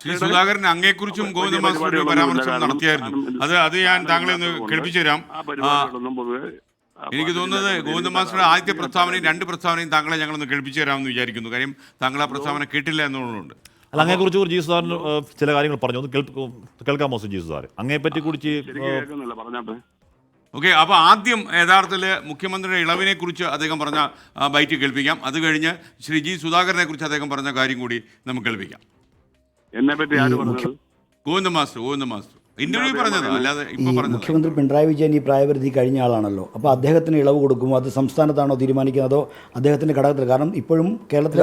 Shri Sudhakaran അങ്ങയെക്കുറിച്ചും Govinda master ഒരു പരാമർശം നടത്തിയായിരുന്നു. അത് ഞാൻ താങ്കളെ ഒന്ന് കേൾപ്പിച്ചു തരാം. എനിക്ക് തോന്നുന്നത് ഗോവിന്ദ മാസ്റ്ററുടെ ആദ്യത്തെ പ്രസ്താവനയും 2 പ്രസ്താവനയും താങ്കളെ ഞങ്ങളൊന്ന് കേൾപ്പിച്ചു തരാമെന്ന് വിചാരിക്കുന്നു. കാര്യം താങ്കൾ ആ പ്രസ്താവന കേട്ടില്ല എന്നുള്ളതുകൊണ്ട്. അല്ല, അങ്ങയെക്കുറിച്ച് ജി സുധാകരൻ ചില കാര്യങ്ങൾ പറഞ്ഞു, ഒന്ന് കേൾക്കാമോ ജി സുധാകരൻ? അങ്ങയെപ്പറ്റി കുറിച്ച് ഓക്കെ. അപ്പോൾ ആദ്യം യഥാർത്ഥത്തിൽ മുഖ്യമന്ത്രിയുടെ ഇളവിനെ കുറിച്ച് അദ്ദേഹം പറഞ്ഞ ബൈറ്റ് കേൾപ്പിക്കാം. അത് കഴിഞ്ഞ് ശ്രീ ജി സുധാകരനെ കുറിച്ച് അദ്ദേഹം പറഞ്ഞ കാര്യം കൂടി നമുക്ക് കേൾപ്പിക്കാം. ഗോവിന്ദ മാസ്റ്റർ ഇന്റർവ്യൂ പറഞ്ഞത് അല്ലാതെ ഇപ്പോൾ പറഞ്ഞത്. മുഖ്യമന്ത്രി പിണറായി വിജയൻ ഈ പ്രായപരിധി കഴിഞ്ഞ ആളാണല്ലോ. അപ്പോൾ അദ്ദേഹത്തിന് ഇളവ് കൊടുക്കുമോ? അത് സംസ്ഥാനത്താണോ തീരുമാനിക്കുന്നത്, അതോ അദ്ദേഹത്തിന്റെ ഘടകത്തിൽ? കാരണം ഇപ്പോഴും കേരളത്തിലെ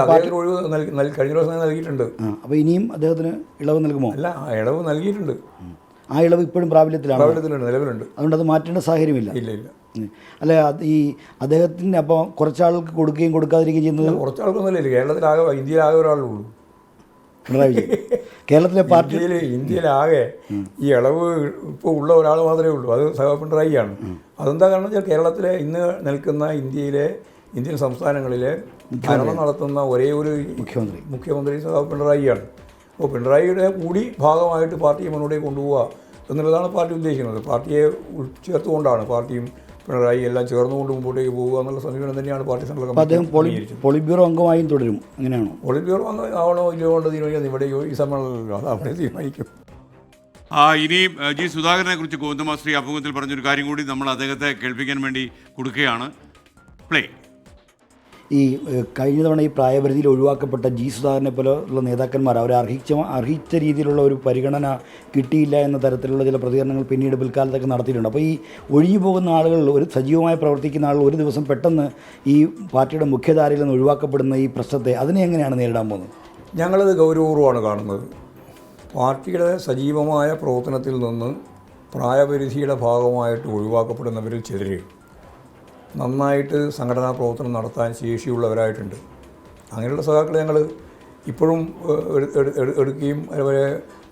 കഴിഞ്ഞ ദിവസം നൽകിയിട്ടുണ്ട്. അപ്പോൾ ഇനിയും അദ്ദേഹത്തിന് ഇളവ് നൽകുമോ? അല്ല, ഇളവ് നൽകിയിട്ടുണ്ട്. ആ ഇളവ് ഇപ്പോഴും പ്രാബല്യത്തിലാണ്, നിലവിലുണ്ട്. അതുകൊണ്ട് അത് മാറ്റേണ്ട സാഹചര്യമില്ല. ഇല്ല. അല്ല, ഈ അദ്ദേഹത്തിന് അപ്പോൾ കുറച്ചാൾക്ക് കൊടുക്കുകയും കൊടുക്കാതിരിക്കുകയും ചെയ്യുന്നത് കുറച്ചാൾക്കൊന്നുമില്ല. കേരളത്തിലാകെ, ഇന്ത്യയിലാകെ ഒരാളേ ഉള്ളൂ, പിണറായി വിജയൻ. കേരളത്തിലെ പാർട്ടി ഇന്ത്യയിലാകെ ഈ ഇളവ് ഇപ്പോൾ ഉള്ള ഒരാൾ മാത്രമേ ഉള്ളൂ, അത് സഖാവ് പിണറായിയാണ്. അതെന്താ കാരണം വെച്ചാൽ കേരളത്തിലെ ഇന്ന് നിൽക്കുന്ന ഇന്ത്യൻ സംസ്ഥാനങ്ങളിലെ ഭരണം നടത്തുന്ന ഒരേ ഒരു മുഖ്യമന്ത്രി സഖാവ് പിണറായിയാണ്. അപ്പോൾ പിണറായിയുടെ കൂടി ഭാഗമായിട്ട് പാർട്ടിയെ മുന്നോട്ടേക്ക് കൊണ്ടുപോവുക എന്നുള്ളതാണ് പാർട്ടി ഉദ്ദേശിക്കുന്നത്. പാർട്ടിയെ ചേർത്തുകൊണ്ടാണ്, പാർട്ടിയും പിണറായി എല്ലാം ചേർന്നുകൊണ്ട് മുമ്പോട്ടേക്ക് പോകുക എന്നുള്ള സമീപനം തന്നെയാണ് പാർട്ടി സംഘടന. അദ്ദേഹം പോളിറ്റ് ബ്യൂറോ അംഗമായും തുടരും, അങ്ങനെയാണോ? പോളിറ്റ് ബ്യൂറോ ആവണോ ഇല്ലയോ കൊണ്ട് തീരുമാനിക്കുന്നത് ഇവിടെ ഈ സമ്മേളനമല്ലോ, അത് അവിടെ തീരുമാനിക്കും. ഇനിയും ജി സുധാകരനെ കുറിച്ച് ഗോവിന്ദ മാസ്റ്റർ അഭിമുഖത്തിൽ പറഞ്ഞൊരു കാര്യം കൂടി നമ്മൾ അദ്ദേഹത്തെ കേൾപ്പിക്കാൻ വേണ്ടി കൊടുക്കുകയാണ്. പ്ലേ. ഈ കഴിഞ്ഞ തവണ ഈ പ്രായപരിധിയിൽ ഒഴിവാക്കപ്പെട്ട ജി സുധാകരനെ പോലെയുള്ള നേതാക്കന്മാർ അവർ അർഹിച്ച രീതിയിലുള്ള ഒരു പരിഗണന കിട്ടിയില്ല എന്ന തരത്തിലുള്ള ചില പ്രതികരണങ്ങൾ പിന്നീട് പിൽക്കാലത്തൊക്കെ നടത്തിയിട്ടുണ്ട്. അപ്പോൾ ഈ ഒഴിഞ്ഞു പോകുന്ന ആളുകൾ, ഒരു സജീവമായി പ്രവർത്തിക്കുന്ന ആളുകൾ ഒരു ദിവസം പെട്ടെന്ന് ഈ പാർട്ടിയുടെ മുഖ്യധാരയിൽ നിന്ന് ഒഴിവാക്കപ്പെടുന്ന ഈ പ്രശ്നത്തെ അതിനെ എങ്ങനെയാണ് നേരിടാൻ പോകുന്നത്? ഞങ്ങളത് ഗൗരവപൂർവ്വമാണ് കാണുന്നത്. പാർട്ടിയുടെ സജീവമായ പ്രവർത്തനത്തിൽ നിന്ന് പ്രായപരിധിയുടെ ഭാഗമായിട്ട് ഒഴിവാക്കപ്പെടുന്നവരിൽ ചിലർ നന്നായിട്ട് സംഘടനാ പ്രവർത്തനം നടത്താൻ ശേഷിയുള്ളവരായിട്ടുണ്ട്. അങ്ങനെയുള്ള സഖാക്കളെ ഞങ്ങൾ ഇപ്പോഴും എടുക്കുകയും അവരെ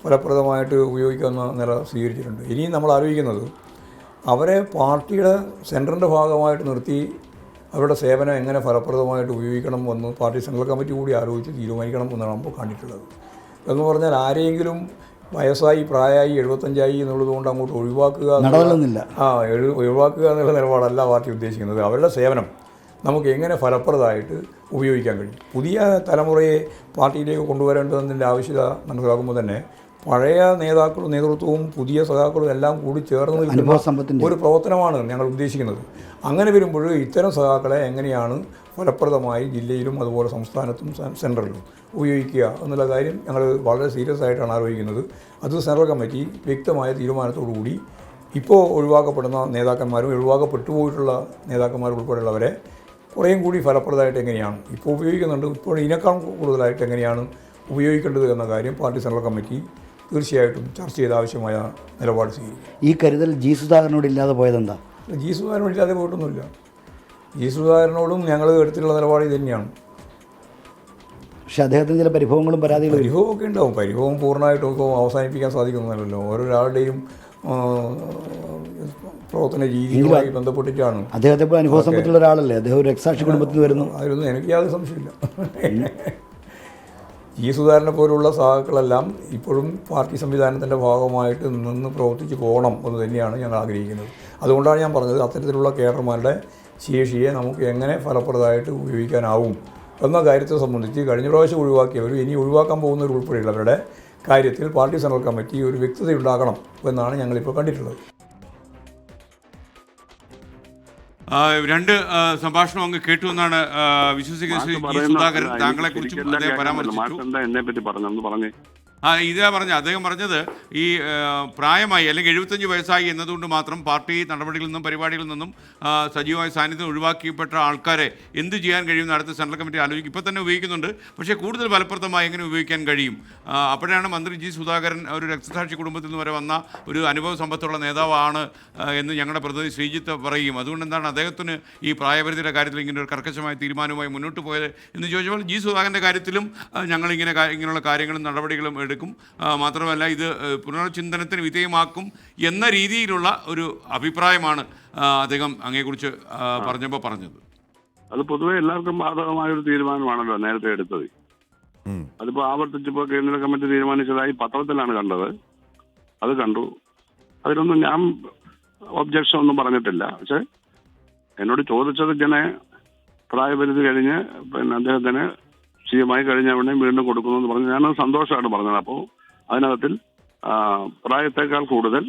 ഫലപ്രദമായിട്ട് ഉപയോഗിക്കാവുന്ന നില സ്വീകരിച്ചിട്ടുണ്ട്. ഇനിയും നമ്മൾ ആലോചിക്കുന്നത് അവരെ പാർട്ടിയുടെ സെൻറ്ററിൻ്റെ ഭാഗമായിട്ട് നിർത്തി അവരുടെ സേവനം എങ്ങനെ ഫലപ്രദമായിട്ട് ഉപയോഗിക്കണം എന്ന് പാർട്ടി സെൻട്രൽ കമ്മിറ്റി കൂടി ആലോചിച്ച് തീരുമാനിക്കണം എന്നാണ് നമ്മൾ കണ്ടിട്ടുള്ളത്. എന്ന് പറഞ്ഞാൽ ആരെങ്കിലും വയസ്സായി, പ്രായമായി, 75 എന്നുള്ളത് കൊണ്ട് അങ്ങോട്ട് ഒഴിവാക്കുക എന്നുള്ള നിലപാടല്ല പാർട്ടി ഉദ്ദേശിക്കുന്നത്. അവരുടെ സേവനം നമുക്ക് എങ്ങനെ ഫലപ്രദമായിട്ട് ഉപയോഗിക്കാൻ കഴിയും. പുതിയ തലമുറയെ പാർട്ടിയിലേക്ക് കൊണ്ടുവരേണ്ടതിൻ്റെ ആവശ്യകത മനസ്സിലാക്കുമ്പോൾ തന്നെ പഴയ നേതൃത്വവും പുതിയ സഖാക്കളും എല്ലാം കൂടി ചേർന്ന് നിൽക്കുന്ന ഒരു പ്രവർത്തനമാണ് ഞങ്ങൾ ഉദ്ദേശിക്കുന്നത്. അങ്ങനെ വരുമ്പോൾ ഇത്തരം സഖാക്കളെ എങ്ങനെയാണ് ഫലപ്രദമായി ജില്ലയിലും അതുപോലെ സംസ്ഥാനത്തും സെൻട്രലിലും ഉപയോഗിക്കുക എന്നുള്ള കാര്യം ഞങ്ങൾ വളരെ സീരിയസ് ആയിട്ടാണ് ആലോചിക്കുന്നത്. അത് സെൻട്രൽ കമ്മിറ്റി വ്യക്തമായ തീരുമാനത്തോടുകൂടി ഇപ്പോൾ ഒഴിവാക്കപ്പെടുന്ന നേതാക്കന്മാരും ഒഴിവാക്കപ്പെട്ടു പോയിട്ടുള്ള നേതാക്കന്മാരും ഉൾപ്പെടെയുള്ളവരെ കുറേയും കൂടി ഫലപ്രദമായിട്ട് എങ്ങനെയാണ് ഇപ്പോൾ ഉപയോഗിക്കുന്നുണ്ട്, ഇപ്പോൾ ഇതിനേക്കാൾ കൂടുതലായിട്ട് എങ്ങനെയാണ് ഉപയോഗിക്കേണ്ടത് എന്ന കാര്യം പാർട്ടി സെൻട്രൽ കമ്മിറ്റി തീർച്ചയായിട്ടും ചർച്ച ചെയ്ത് ആവശ്യമായ നിലപാട് സ്വീകരിക്കും. ഈ കരുതൽ ജി സുധാകരനോട് ഇല്ലാതെ പോയതെന്താ? ജി സുധാകരനോട് ഇല്ലാതെ പോയിട്ടൊന്നുമില്ല. ജി സുധാകരനോടും ഞങ്ങൾ എടുത്തിട്ടുള്ള നിലപാട് ഇത് തന്നെയാണ്. പക്ഷേ അദ്ദേഹത്തിന് ചില പരിഭവങ്ങളും പരിഭവമൊക്കെ ഉണ്ടാവും. പരിഭവം പൂർണ്ണമായിട്ടും ഇപ്പോൾ അവസാനിപ്പിക്കാൻ സാധിക്കുന്നതല്ലോ. ഓരോരാളുടെയും പ്രവർത്തന രീതിയുമായി ബന്ധപ്പെട്ടിട്ടാണ്. അദ്ദേഹത്തെ ഇപ്പോൾ അനുഭവ സമ്പത്തുള്ള ഒരാളല്ലേ, അദ്ദേഹം ഒരു രക്തസാക്ഷി കുടുംബത്തിൽ നിന്ന് വരുന്നു. അതിലൊന്നും എനിക്ക് യാതൊരു സംശയമില്ല. ജി സുധാകരനെ പോലുള്ള സഹാക്കളെല്ലാം ഇപ്പോഴും പാർട്ടി സംവിധാനത്തിൻ്റെ ഭാഗമായിട്ട് നിന്ന് പ്രവർത്തിച്ച് പോകണം എന്ന് തന്നെയാണ് ഞങ്ങൾ ആഗ്രഹിക്കുന്നത്. അതുകൊണ്ടാണ് ഞാൻ പറഞ്ഞത് അത്തരത്തിലുള്ള കേഡർമാരുടെ ശേഷിയെ നമുക്ക് എങ്ങനെ ഫലപ്രദമായിട്ട് ഉപയോഗിക്കാനാവും എന്ന കാര്യത്തെ സംബന്ധിച്ച് കഴിഞ്ഞ പ്രാവശ്യം ഒഴിവാക്കിയവരും ഇനി ഒഴിവാക്കാൻ പോകുന്നവർ ഉൾപ്പെടെയുള്ളവരുടെ കാര്യത്തിൽ പാർട്ടി സെൻട്രൽ കമ്മിറ്റി ഒരു വ്യക്തതയുണ്ടാക്കണം എന്നാണ് ഞങ്ങളിപ്പോൾ കണ്ടിട്ടുള്ളത്. 2 സംഭാഷണം അങ്ങ് കേട്ടു എന്നാണ് വിശ്വസിക്കുന്നത്. സുധാകരൻ താങ്കളെ കുറിച്ചും അദ്ദേഹം പരാമർശിച്ചു. ഇതാ അദ്ദേഹം പറഞ്ഞത് ഈ പ്രായമായി അല്ലെങ്കിൽ 75 വയസ്സായി എന്നതുകൊണ്ട് മാത്രം പാർട്ടി നടപടികളിൽ നിന്നും പരിപാടികളിൽ നിന്നും സജീവമായ സാന്നിധ്യം ഒഴിവാക്കിയപ്പെട്ട ആൾക്കാരെ എന്ത് ചെയ്യാൻ കഴിയുമെന്ന് അടുത്ത സെൻട്രൽ കമ്മിറ്റി ആലോചിക്കും. ഇപ്പോൾ തന്നെ ഉപയോഗിക്കുന്നുണ്ട്, പക്ഷേ കൂടുതൽ ഫലപ്രദമായി എങ്ങനെ ഉപയോഗിക്കാൻ കഴിയും. അപ്പോഴാണ് മന്ത്രി ജി സുധാകരൻ ഒരു രക്തസാക്ഷി കുടുംബത്തിൽ നിന്ന് വരെ വന്ന ഒരു അനുഭവ സമ്പത്തുള്ള നേതാവാണ് എന്ന് ഞങ്ങളുടെ പ്രതിനിധി ശ്രീജിത്ത് പറയും. അതുകൊണ്ട് എന്താണ് അദ്ദേഹത്തിന് ഈ പ്രായപരിധിയുടെ കാര്യത്തിൽ ഇങ്ങനെ ഒരു കർക്കശമായ തീരുമാനവുമായി മുന്നോട്ട് പോയത് എന്ന് ചോദിച്ചപ്പോൾ ജി സുധാകരൻ്റെ കാര്യത്തിലും ഇങ്ങനെയുള്ള കാര്യങ്ങളും നടപടികളും എടുക്കും. മാത്രമല്ല ഇത് പുനർചിന്തനത്തിന് വിധേയമാക്കും എന്ന രീതിയിലുള്ള ഒരു അഭിപ്രായമാണ് അദ്ദേഹം അങ്ങയെക്കുറിച്ച് പറഞ്ഞത്. അത് പൊതുവെ എല്ലാവർക്കും ബാധകമായ ഒരു തീരുമാനമാണല്ലോ നേരത്തെ എടുത്തത്. അതിപ്പോൾ ആവർത്തിച്ചിപ്പോൾ കേന്ദ്ര കമ്മിറ്റി തീരുമാനിച്ചതായി പത്രത്തിലാണ് കണ്ടത്. അത് കണ്ടു. അതിലൊന്നും ഞാൻ ഒബ്ജക്ഷൻ ഒന്നും പറഞ്ഞിട്ടില്ല. പക്ഷെ എന്നോട് ചോദിച്ചത് ഇങ്ങനെ പ്രായപരിധി കഴിഞ്ഞ് പിന്നെ അദ്ദേഹത്തിന് സിഎമായി കഴിഞ്ഞ ഉടനെ വീണ്ടും കൊടുക്കുന്നു എന്ന് പറഞ്ഞ് ഞാനത് സന്തോഷമാണ് പറഞ്ഞത്. അപ്പോൾ അതിനകത്തിൽ പ്രായത്തേക്കാൾ കൂടുതൽ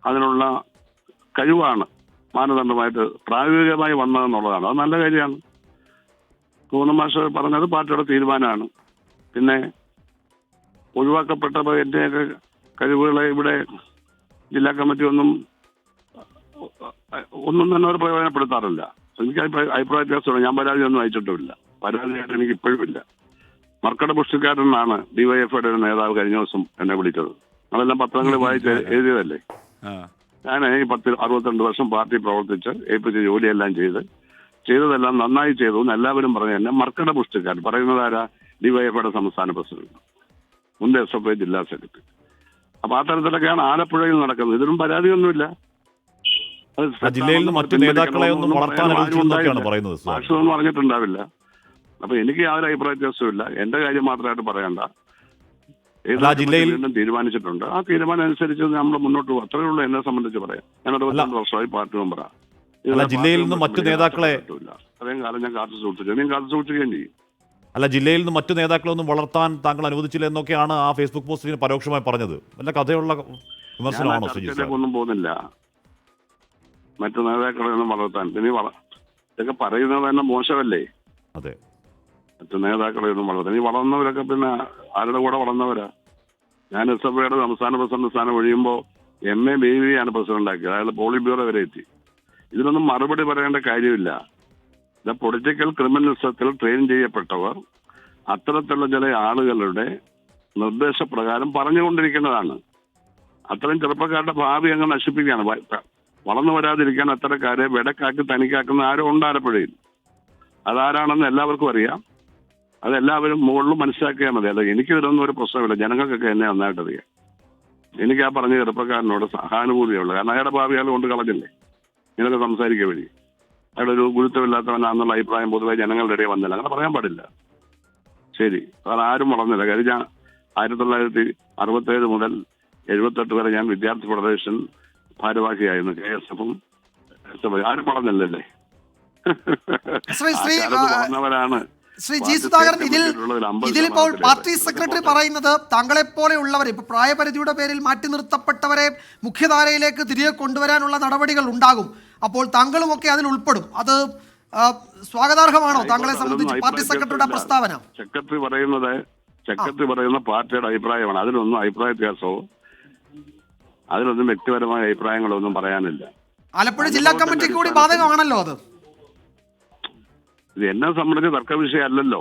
അതിനുള്ള കഴിവാണ് മാനദണ്ഡമായിട്ട് പ്രായോഗികമായി വന്നതെന്നുള്ളതാണ്. അത് നല്ല കാര്യമാണ്. പൂർണ്ണ മാഷ് പറഞ്ഞത് പാർട്ടിയുടെ തീരുമാനമാണ്. പിന്നെ ഒഴിവാക്കപ്പെട്ട എൻ്റെയൊക്കെ കഴിവുകളെ ഇവിടെ ജില്ലാ കമ്മിറ്റി ഒന്നും തന്നെ അവർ പ്രയോജനപ്പെടുത്താറില്ല. എനിക്ക് അഭിപ്രായ വ്യത്യാസമാണ്. ഞാൻ പരാതിയൊന്നും അയച്ചിട്ടുമില്ല. പരാതിയായിട്ട് എനിക്ക് ഇപ്പോഴും ഇല്ല. മർക്കട പുഷ്ടിക്കാരനാണ് ഡിവൈഎഫ്ഐയുടെ ഒരു നേതാവ് കഴിഞ്ഞ ദിവസം എന്നെ വിളിച്ചത്. അതെല്ലാം പത്രങ്ങളിൽ വായിച്ച് എഴുതിയതല്ലേ. ഞാൻ ഈ 62 വർഷം പാർട്ടി പ്രവർത്തിച്ച് ഏൽപ്പിച്ച ജോലിയെല്ലാം ചെയ്തതെല്ലാം നന്നായി ചെയ്തു എന്ന് എല്ലാവരും പറഞ്ഞു. എന്നെ മർക്കട പുഷ്ടിക്കാരൻ പറയുന്നത് ആരാ? ഡിവൈഎഫ്ഐയുടെ സംസ്ഥാന പ്രസിഡന്റ്, മുൻ SFI ജില്ലാ സെക്രട്ടറി. അപ്പൊ ആ തരത്തിലൊക്കെയാണ് ആലപ്പുഴയിൽ നടക്കുന്നത്. ഇതിനും പരാതിയൊന്നുമില്ല. ജില്ലയിൽ നിന്ന് മറ്റു നേതാക്കളെ ഒന്നും വളർത്താൻ പറയുന്നത് മാഷൊന്നും പറഞ്ഞിട്ടുണ്ടാവില്ല. അപ്പൊ എനിക്ക് യാതൊരു അഭിപ്രായ വ്യത്യാസവും ഇല്ല. എന്റെ കാര്യം മാത്രമായിട്ട് പറയണ്ട. ജില്ലയിൽ വീണ്ടും തീരുമാനിച്ചിട്ടുണ്ട്. ആ തീരുമാനം അനുസരിച്ച് നമ്മൾ മുന്നോട്ട് പോകും. അത്രയേ ഉള്ളൂ എന്നെ സംബന്ധിച്ച് പറയാം. ഞാൻ 22 വർഷമായി പാർട്ടി മെമ്പറാണ്. ജില്ലയിൽ നിന്ന് മറ്റു നേതാക്കളെ അത്രയും കാലം ഞാൻ കാത്തു സൂക്ഷിച്ചു. ഞാൻ കാത്തു സൂക്ഷിക്കുകയും ചെയ്യും. അല്ല, ജില്ലയിൽ നിന്ന് മറ്റു നേതാക്കളൊന്നും വളർത്താൻ താങ്കൾ അനുവദിച്ചില്ല എന്നൊക്കെയാണ് ആ ഫേസ്ബുക്ക് പോസ്റ്റിൽ പരോക്ഷമായി പറഞ്ഞത്. വല്ല കഥയുള്ള വിമർശനമാണോ ശ്രീജിത്ത്? ഒന്നും പോകുന്നില്ല മറ്റു നേതാക്കളെ ഒന്നും വളർത്താൻ. ഇനി ഇതൊക്കെ പറയുന്നത് തന്നെ മോശമല്ലേ? അതെ, മറ്റു നേതാക്കളെ ഒന്നും വളർത്താൻ. ഈ വളർന്നവരൊക്കെ പിന്നെ ആരുടെ കൂടെ വളർന്നവരാ? ഞാൻ SFIയുടെ സംസ്ഥാന പ്രസിഡന്റ് സ്ഥാനം ഒഴിയുമ്പോൾ MA ബേബിയാണ് പ്രസിഡന്റാക്കിയത്. അയാൾ പോളിറ്റ് ബ്യൂറോ വരെ എത്തി. ഇതിനൊന്നും മറുപടി പറയേണ്ട കാര്യമില്ല. പൊളിറ്റിക്കൽ ക്രിമിനലിസത്തിൽ ട്രെയിൻ ചെയ്യപ്പെട്ടവർ അത്തരത്തിലുള്ള ചില ആളുകളുടെ നിർദ്ദേശപ്രകാരം പറഞ്ഞുകൊണ്ടിരിക്കുന്നതാണ്. അത്തരം ചെറുപ്പക്കാരുടെ ഭാവി അങ്ങ് നശിപ്പിക്കുകയാണ്. വളർന്നു വരാതിരിക്കാൻ അത്തരക്കാരെ വെടക്കാക്കി തനിക്കാക്കുന്ന ആരും ഉണ്ട് ആലപ്പുഴയിൽ. അതാരാണെന്ന് എല്ലാവർക്കും അറിയാം. അതെല്ലാവരും മുകളിലും മനസ്സിലാക്കിയാൽ മതി. അല്ല, എനിക്കിതിലൊന്നും ഒരു പ്രശ്നമില്ല. ജനങ്ങൾക്കൊക്കെ എന്നെ നന്നായിട്ട് അറിയാം. എനിക്ക് ആ പറഞ്ഞ ചെറുപ്പക്കാരനോട് സഹാനുഭൂതിയുള്ളൂ. കാരണം അയാളുടെ ഭാവി അയാൾ കൊണ്ട് കളഞ്ഞില്ലേ ഇങ്ങനെയൊക്കെ സംസാരിക്കുക വഴി. അയാളൊരു ഗുരുത്വമില്ലാത്തവനാണെന്നുള്ള അഭിപ്രായം പൊതുവെ ജനങ്ങളുടെ ഇടയിൽ വന്നില്ല. അങ്ങനെ പറയാൻ പാടില്ല. ശരി, കാരണം ആരും വളർന്നില്ല. കാര്യം ഞാൻ 1967 മുതൽ 78 വരെ ഞാൻ വിദ്യാർത്ഥി ഫെഡറേഷൻ ഭാരവാഹിയായിരുന്നു. KSFും SFI ആരും വളർന്നില്ലല്ലേ. വളർന്നവരാണ്. ശ്രീ ജി സുധാകരൻ, ഇതിലിപ്പോൾ പാർട്ടി സെക്രട്ടറി പറയുന്നത് താങ്കളെപ്പോലെയുള്ളവരെ ഇപ്പോൾ പ്രായപരിധിയുടെ പേരിൽ മാറ്റി നിർത്തപ്പെട്ടവരെ മുഖ്യധാരയിലേക്ക് തിരികെ കൊണ്ടുവരാനുള്ള നടപടികൾ ഉണ്ടാകും. അപ്പോൾ താങ്കളുമൊക്കെ അതിൽ ഉൾപ്പെടും. അത് സ്വാഗതാർഹമാണോ താങ്കളെ സംബന്ധിച്ച് പാർട്ടി സെക്രട്ടറിയുടെ പ്രസ്താവന? സെക്രട്ടറി പറയുന്ന പാർട്ടിയുടെ അഭിപ്രായമാണ്. അതിലൊന്നും അഭിപ്രായ വ്യത്യാസമോ അതിലൊന്നും വ്യക്തിപരമായ അഭിപ്രായങ്ങളോ ഒന്നും പറയാനില്ല. ആലപ്പുഴ ജില്ലാ കമ്മിറ്റിക്ക് കൂടി ബാധകമാണല്ലോ അത്. ഇത് എന്നെ സംബന്ധിച്ച് തർക്ക വിഷയമല്ലല്ലോ.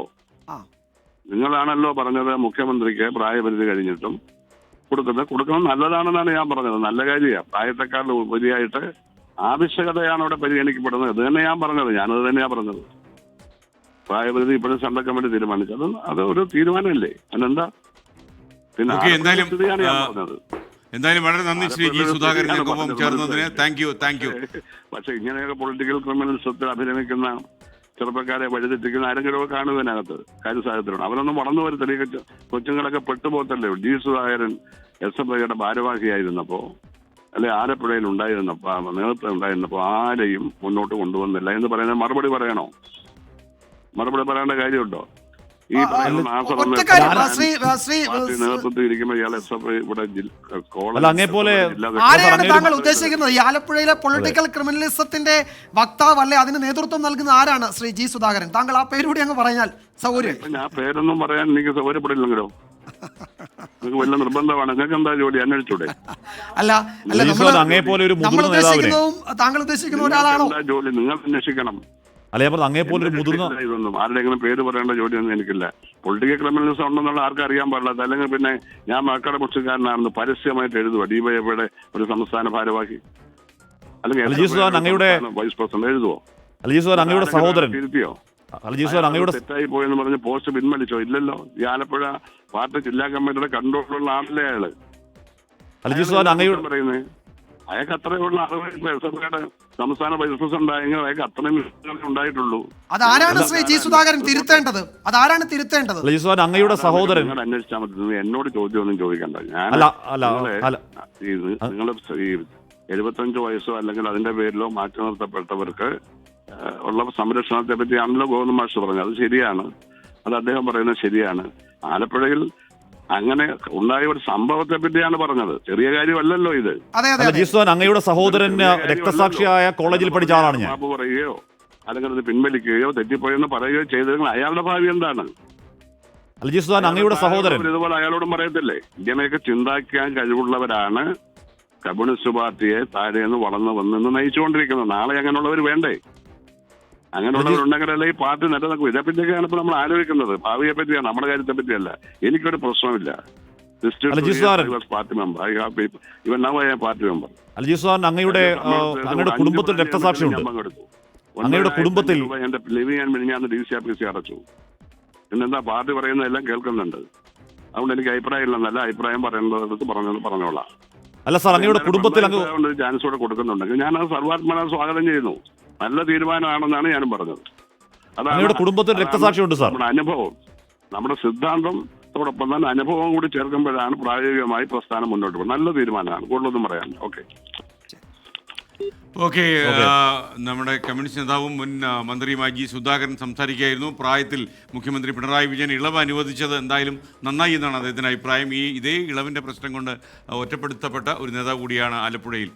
നിങ്ങളാണല്ലോ പറഞ്ഞത് മുഖ്യമന്ത്രിക്ക് പ്രായപരിധി കഴിഞ്ഞിട്ടും കൊടുക്കണം നല്ലതാണെന്നാണ് ഞാൻ പറഞ്ഞത്. നല്ല കാര്യമാണ്. പ്രായത്തെക്കാൾ ഉപരിയായിട്ട് ആവശ്യകതയാണ് അവിടെ പരിഗണിക്കപ്പെടുന്നത്. ഇത് തന്നെ ഞാൻ പറഞ്ഞത്. ഞാനത് തന്നെയാണ് പറഞ്ഞത്. പ്രായപരിധി ഇപ്പോഴും സെൻട്രൽ കമ്മിറ്റി തീരുമാനിച്ചത് അത് ഒരു തീരുമാനമല്ലേ? അതിനെന്താ പിന്നെ ഞാൻ പറഞ്ഞത്. എന്തായാലും വളരെ നന്ദി ശ്രീ ജി സുധാകരൻ ചേർന്നതിന്. Thank you. പക്ഷെ ഇങ്ങനെയൊക്കെ പൊളിറ്റിക്കൽ ക്രിമിനൽസത്തിൽ അഭിനയിക്കുന്ന ചെറുപ്പക്കാരെ വഴിതെറ്റിക്കുന്ന ആരെങ്കിലും കാണുന്നതിനകത്ത് കാര്യസാഹചര്യത്തിലാണ്. അവരൊന്നും വളർന്നു വരത്തില്ല. കൊച്ചുങ്ങളൊക്കെ പെട്ടുപോകത്തല്ലേ. ജി സുധാകരൻ SFIയുടെ ഭാരവാഹിയായിരുന്നപ്പോ അല്ലെ ആലപ്പുഴയിൽ നേതൃത്വം ഉണ്ടായിരുന്നപ്പോ ആരെയും മുന്നോട്ട് കൊണ്ടുവന്നില്ല എന്ന് പറയുന്നത് മറുപടി പറയണോ? മറുപടി പറയേണ്ട കാര്യമുണ്ടോ? ഈ നേതൃത്വത്തിൽ ഇരിക്കുമ്പോൾ ഇയാൾ SFI ഇവിടെ ആരെയാണ് താങ്കൾ ഉദ്ദേശിക്കുന്നത്? ഈ ആലപ്പുഴയിലെ പൊളിറ്റിക്കൽ ക്രിമിനലിസത്തിന്റെ വക്താവ് അല്ലെ, അതിന് നേതൃത്വം നൽകുന്ന ആരാണ് ശ്രീ ജി സുധാകരൻ? താങ്കൾ ആ പേരുകൂടി അങ്ങ് പറഞ്ഞാൽ സൗകര്യം. ഞാൻ പേരൊന്നും പറയാൻ എനിക്ക് സൗകര്യപ്പെടില്ലെങ്കിലോ? നിങ്ങൾക്ക് വല്ല നിർബന്ധമാണ്. നിങ്ങൾക്ക് എന്താ ജോലി? അന്വേഷിച്ചൂടെ? താങ്കൾ ഉദ്ദേശിക്കുന്ന ഒരാളാണോ ജോലി? നിങ്ങൾ അന്വേഷിക്കണം. ഇതൊന്നും ആരുടെയെങ്കിലും പേര് പറയേണ്ട ജോലിയൊന്നും എനിക്കില്ല. പൊളിറ്റിക്കൽ ക്രിമിനലിസം ഉണ്ടെന്നുള്ള ആർക്കും അറിയാൻ പാടില്ല. അല്ലെങ്കിൽ പിന്നെ ഞാൻ മക്കളുടെ പുസ്തകാരനാണെന്ന് പരസ്യമായിട്ട് എഴുതുക ഡിവൈഎഫ്ഐയുടെ ഒരു സംസ്ഥാന ഭാരവാഹി അല്ലെങ്കിൽ വൈസ് പ്രസിഡന്റ് എഴുതുവോ? തിരുത്തിയോ? തെറ്റായി പോയെന്ന് പറഞ്ഞ് പോസ്റ്റ് പിൻവലിച്ചോ? ഇല്ലല്ലോ. ഈ ആലപ്പുഴ പാർട്ടി ജില്ലാ കമ്മിറ്റിയുടെ കൺട്രോളിലുള്ള ആളല്ലേ അയാള് പറയുന്നത്? അയാൾക്ക് അത്രയുള്ള അറിവ് എസ്.എഫ്.ഐയുടെ സംസ്ഥാന വൈസ് പ്രസിഡന്റ് ആയെങ്കിൽ അയാൾക്ക് അത്രയും വിഷയങ്ങളെ ഉണ്ടായിട്ടുള്ളൂ. അതാരാണ് ശ്രീ ജി സുധാകരൻ തിരുത്തേണ്ടത്? അതാരാണ് തിരുത്തേണ്ടത്? ജി സുധാകരൻ അങ്ങയുടെ സഹോദരൻ നിങ്ങൾ അന്വേഷിച്ചാൽ മതി. എന്നോട് ചോദ്യമൊന്നും ചോദിക്കണ്ട. ഞാൻ നിങ്ങൾ ഈ 75 വയസ്സോ അല്ലെങ്കിൽ അതിന്റെ പേരിലോ മാറ്റി നിർത്തപ്പെട്ടവർക്ക് ഉള്ള സംരക്ഷണത്തെ പറ്റിയാണല്ലോ ഗോവിന്ദ മാഷ് പറഞ്ഞത്. അത് ശരിയാണ്, അത് അദ്ദേഹം പറയുന്നത് ശരിയാണ്. ആലപ്പുഴയിൽ അങ്ങനെ ഉണ്ടായ ഒരു സംഭവത്തെ പറ്റിയാണ് പറഞ്ഞത്. ചെറിയ കാര്യമല്ലല്ലോ ഇത്. ജി സുധാകരൻ അങ്ങയുടെ സഹോദരൻ രക്തസാക്ഷിയായ കോളേജിൽ പഠിച്ച ആളാണ് ഞാൻ. മാപ്പ് പറയുകയോ അല്ലെങ്കിൽ അത് പിൻവലിക്കുകയോ തെറ്റിപ്പോയെന്ന് പറയുകയോ ചെയ്തെങ്കിൽ അയാളുടെ ഭാവി എന്താണ്? ജി സുധാകരൻ അങ്ങയുടെ സഹോദരൻ ഇതുപോലെ അയാളോടും പറയത്തില്ലേ? ഇങ്ങനെയൊക്കെ ചിന്താക്കാൻ കഴിവുള്ളവരാണ് കമ്മ്യൂണിസ്റ്റ് പാർട്ടിയെ താഴെന്ന് വളർന്നു വന്ന് നയിച്ചുകൊണ്ടിരിക്കുന്നത്. നാളെ അങ്ങനെയുള്ളവർ വേണ്ടേ? അങ്ങനെയുള്ളവരുണ്ടെങ്കിലല്ലേ ഈ പാർട്ടി നിലനിൽക്കും. ഇതേപ്പറ്റിയൊക്കെയാണ് ഇപ്പൊ നമ്മൾ ആലോചിക്കുന്നത്. ഭാവിയെ പറ്റിയാണ്, നമ്മുടെ കാര്യത്തെ പറ്റിയല്ല. എനിക്കൊരു പ്രശ്നമില്ല. Party member, even now I am party member. അങ്ങയുടെ കുടുംബത്തിൽ രക്തസാക്ഷിയുണ്ട്. അങ്ങയുടെ കുടുംബത്തിൽ എന്റെ ലിവിങ് ഞാൻ മിനിഞ്ഞാന്ന് DC ഓഫീസിൽ അടച്ചു. പിന്നെന്താ പാർട്ടി പറയുന്നതെല്ലാം കേൾക്കുന്നുണ്ട്. അതുകൊണ്ട് എനിക്ക് അഭിപ്രായം ഇല്ല. നല്ല അഭിപ്രായം പറയേണ്ടത് പറഞ്ഞോളാം. അല്ല സാർ, അങ്ങയുടെ കുടുംബത്തിൽ ചാൻസ് കൂടെ കൊടുക്കുന്നുണ്ടെങ്കിൽ ഞാൻ അത് സർവാത്മന സ്വാഗതം ചെയ്യുന്നു. നല്ല തീരുമാനമാണെന്നാണ് ഞാനും പറഞ്ഞത്. അതാണ് കുടുംബത്തിൽ രക്തസാക്ഷിയുണ്ട് സാർ. നമ്മുടെ അനുഭവം, നമ്മുടെ സിദ്ധാന്തത്തോടൊപ്പം തന്നെ അനുഭവം കൂടി ചേർക്കുമ്പോഴാണ് പ്രായോഗികമായി പ്രസ്ഥാനം മുന്നോട്ട് പോകുന്നത്. നല്ല തീരുമാനമാണ്, കൂടുതലൊന്നും പറയാൻ. ഓക്കെ, നമ്മുടെ കമ്മ്യൂണിസ്റ്റ് നേതാവും മുൻ മന്ത്രിയുമായ ജി സുധാകരൻ സംസാരിക്കുകയായിരുന്നു. പ്രായത്തിൽ മുഖ്യമന്ത്രി പിണറായി വിജയൻ ഇളവ് അനുവദിച്ചത് എന്തായാലും നന്നായി എന്നാണ് അദ്ദേഹത്തിൻ്റെ അഭിപ്രായം. ഇതേ ഇളവിൻ്റെ പ്രശ്നം കൊണ്ട് ഒറ്റപ്പെടുത്തപ്പെട്ട ഒരു നേതാവ് കൂടിയാണ് ആലപ്പുഴയിൽ